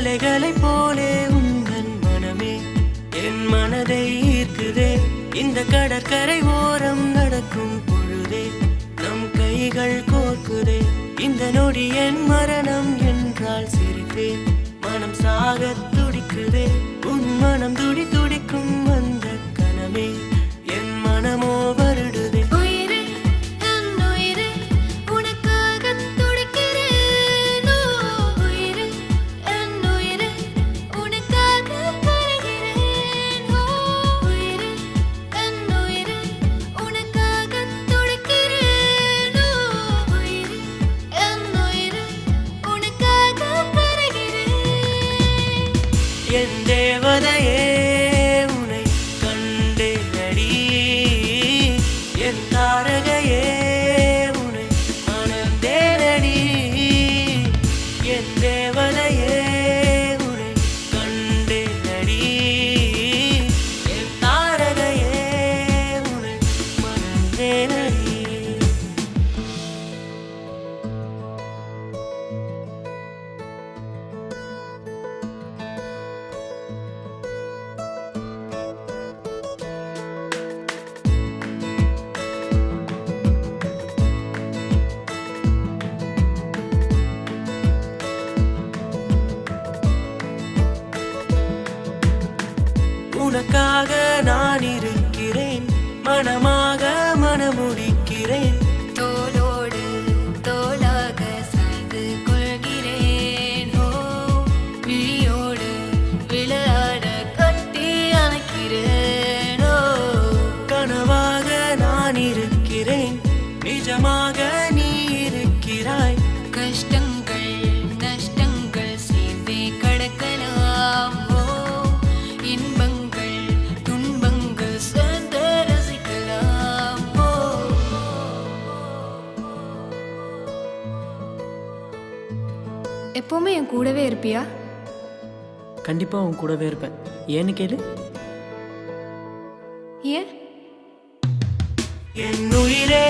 அலைகளை போலே உந்தன் மனமே என் மனதை ஈர்க்குதே. இந்த கடற்கரை ஓரம் நடக்கும் பொழுதே நம் கைகள் கோர்க்குதே. இந்த நொடி என் மரணம் என்றால் சிரிப்பேன். மனம் சாகத் துடிக்குதே. உன் மனம் துடி துடிக்கும் அந்த கனமே என் மனமோ வருடுதே. என் தேவதையே உனை கண்டேனடி. என் தாரகையே உனை மணந்தேனடி. என் தேவதையே உனை கண்டேனடி. என் தாரகையே உனை மணந்தேனடி. உனக்காக நான் இருக்கிறேன். மனமாக மனமுடிக்கிறேன். தோளோடு தோளாக சாய்ந்து கொள்கிறேன். ஓ விழியோடு விளையாட கட்டி அணைக்கிறேன். ஓ கனவாக நான் இருக்கிறேன். நிஜமாக நீ இருக்கிறாய். கஷ்டங்கள் நஷ்டங்கள் சேர்ந்தே கடக்கலாம். ஓ இன்பங்கள் துன்பங்கள் சேர்ந்து ரசிக்கலாம். ஓ எப்பவுமே என் கூடவே இருப்பியா? கண்டிப்பா உன் கூடவே இருப்பேன். ஏன்னு கேளு. ஏன்? என் உயிரே